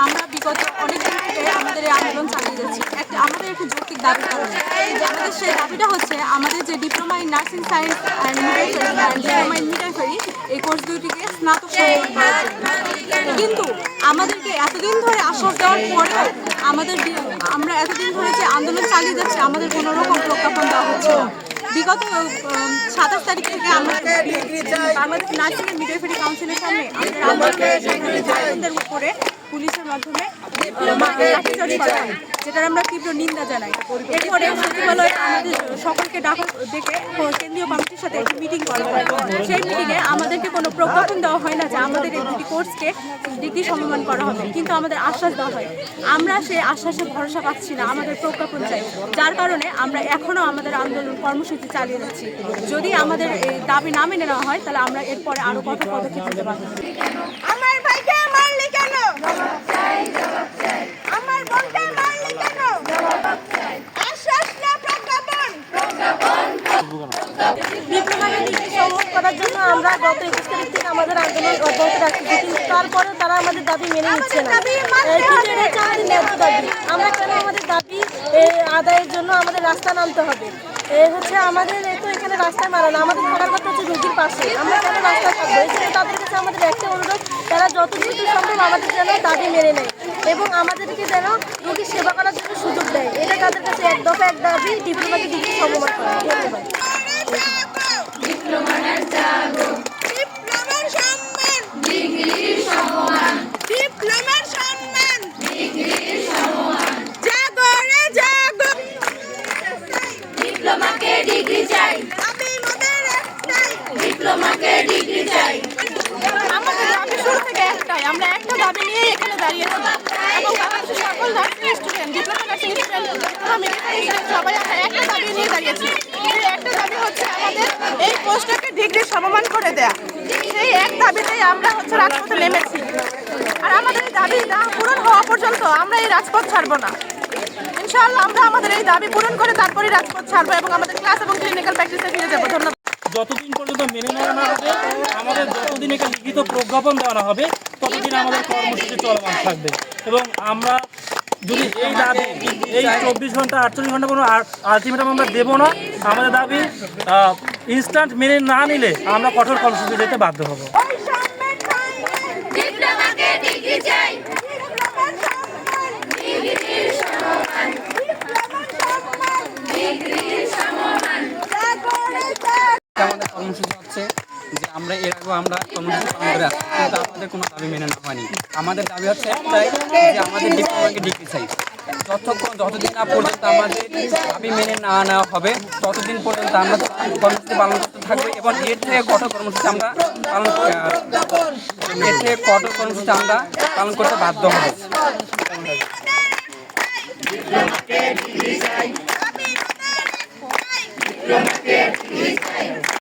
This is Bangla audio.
আমরা বিগত অনেক দিন থেকে আমাদের এই আন্দোলন চালিয়ে যাচ্ছি আমাদের একটি যৌক্তিক দাবি কারণে আমাদের সেই দাবিটা হচ্ছে আমাদের যে diploma in nursing science and midwifery and diploma in midwifery এই কোর্স দুটিকে স্নাতক সম্মান করার জন্য। কিন্তু আমাদেরকে এতদিন ধরে আশ্বাস দেওয়ার পরেও আমরা এতদিন ধরে যে আন্দোলন চালিয়ে যাচ্ছি আমাদের কোনো রকম প্রজ্ঞাপন দেওয়া হচ্ছে না। বিগত 27 তারিখ থেকে আমরা বাংলাদেশ নার্সিং অ্যান্ড মিডওয়াইফারি কাউন্সিলের সামনে আমাদের আন্দোলনের উপরে পুলিশের মাধ্যমে লাঠিচার্জ করা হয়, যেটার আমরা তীব্র নিন্দা জানাই। এরপরে সচিবালয়ে আমাদের সকলকে ডেকে কেন্দ্রীয় কমিটির সাথে একটি মিটিং করা হয়। সেই মিটিংয়ে আমাদেরকে কোনো প্রজ্ঞাপন দেওয়া হয় না যে আমাদের এই দুটি কোর্সকে ডিগ্রি সমমান করা হবে, কিন্তু আমাদের আশ্বাস দেওয়া হয়। আমরা সেই আশ্বাসে ভরসা পাচ্ছি না, আমাদের প্রজ্ঞাপন চাই। যার কারণে আমরা এখনও আমাদের আন্দোলন কর্মসূচি চালিয়ে যাচ্ছি। যদি আমাদের এই দাবি না মেনে নেওয়া হয় তাহলে আমরা এরপরে আরও কঠোর পদক্ষেপ নিতে পারবো। আমার ভাইকে মারলি কেন? আমার বোনকে মারলি কেন? আশ্বাস না প্রজ্ঞাপন। ডিপ্লোমাকে ডিগ্রি সমমান করার জন্য আমরা গত 21 তারিখ থেকে আমাদের আন্দোলন অব্যাহত রাখছি, কিন্তু তারপরেও তারা আমাদের দাবি মেনে নিচ্ছে না। কিন্তু এটা হচ্ছে আমাদের ন্যায্য দাবি। আমরা কেন আমাদের দাবি আদায়ের জন্য আমাদের রাস্তা নামতে হবে? হচ্ছে আমাদের তো এখানে রাস্তায় মারা না, আমাদের থাকার কথা হচ্ছে রোগীর পাশে। আমরা কেন রাস্তায় থাকবো? এই জন্য তাদের কাছে আমাদের একটা অনুরোধ, তারা যত দ্রুত সম্ভব আমাদের যেন দাবি মেনে নেয় এবং আমাদেরকে যেন রোগীর সেবা করার জন্য সুযোগ দেয়। এটা তাদের কাছে এক দফা এক দাবি, ডিপ্লোমাকে ডিগ্রি সমমান করা। ধন্যবাদ। ডিপ্লোমাকে ডিগ্রি চাই, ডিপ্লোমাকে ডিগ্রি চাই। আমাদের দাবি শুরু থেকে একটাই, আমরা একটা দাবি নিয়ে এখানে দাঁড়িয়েছি এবং বাংলাদেশের সকল nursing student, diploma nursing student, সবাই আমরা একটা দাবি নিয়ে দাঁড়িয়েছি। এই একটা দাবি হচ্ছে আমাদের এই কোর্সটাকে ডিগ্রি সমমান করে দেয়া। সেই এক দাবিতেই আমরা রাজপথে নেমেছি। আর আমাদের এই দাবি পূরণ হওয়া পর্যন্ত আমরা এই রাজপথ ছাড়বো না। ইনশাআল্লাহ আমরা আমাদের এই দাবি পূরণ করে তারপরে রাজপথ ছাড়বো এবং আমাদের ক্লাস এবং ক্লিনিক্যাল প্র্যাকটিসে ফিরে যাবো। ধন্যবাদ। যতদিন পর্যন্ত মেনে নেওয়া না হবে, আমাদের যতদিন একটা লিখিত প্রজ্ঞাপন দেওয়া না হবে, ততদিন আমাদের কর্মসূচি চলমান থাকবে। এবং আমরা যদি এই দাবি এই 24 ঘন্টা 48 ঘন্টা কোনো আলটিমেটাম আমরা দেবো না, আমাদের দাবি ইনস্ট্যান্ট মেনে না নিলে আমরা কঠোর কর্মসূচি দিতে বাধ্য হব। ডিপ্লোমাকে ডিগ্রি চাই, আমাদের কর্মসূচি হচ্ছে যে আমরা এর আগেও আমরা কর্মসূচি পালন করে আসছি, কিন্তু আমাদের কোনো দাবি মেনে নেওয়া হয়নি। আমাদের দাবি হচ্ছে একটাই, যে আমাদের ডিপ্লোমাকে ডিগ্রি চাই। যতদিন না পর্যন্ত আমাদের দাবি মেনে না নেওয়া হবে, ততদিন পর্যন্ত আমরা কর্মসূচি পালন করতে থাকবো এবং এর থেকে কঠোর কর্মসূচি আমরা পালন করতে বাধ্য হব।